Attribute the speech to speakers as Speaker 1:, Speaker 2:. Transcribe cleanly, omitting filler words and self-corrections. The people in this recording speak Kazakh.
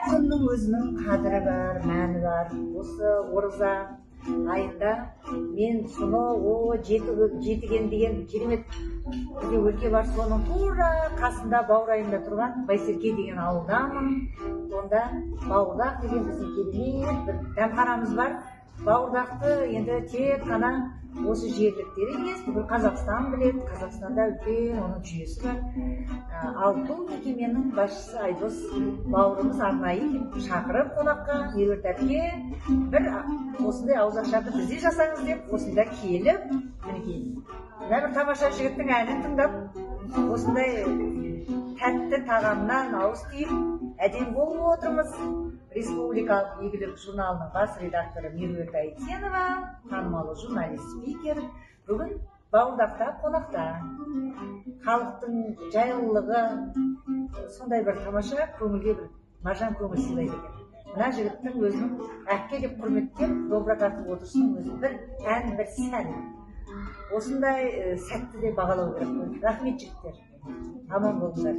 Speaker 1: күннің өзінің қадірі бар, мәні бар. Осы ораза айында мен соны жетіген деген керемет бізде өлке бар, соның тура қасында баурайында тұрған Байсерке деген ауылдамын. Онда Бауырдақ деген біздің керемет бір дәмханамыз бар. Бауырдақты енді тек қана осы жерліктер емес, бүкіл Қазақстан біледі. Қазақстанда үлкен оның жүйесі бар. Ал бұл мекеменің басшысы Айдос бауырымыз арнайы шақырып қонаққа, Меруерт әпке бір осындай ауызашарды бізде жасаңыз деп, осында келіп, мінекей бір тамаша жігіттің әнін тыңдап, осындай тәтті тағамнан ауыз тиіп, әдем болып отырмыз. Республикалық игілік журналының бас редакторы Меруерт Әйтенова, танымал журналист, спикер, бүгін Бауырдақта қонақта. Халықтың жайлылығы сондай бір тамаша көңілге бір мажан көңіл сыйлайды екен. Мына жігіттің өзінің әпке деп құрметтеп, добра тартып отырсын, өзі бір ән, бір сән. Осындай сәтті де бағалау керек. Рахмет жігіттер. Аман болыңдар.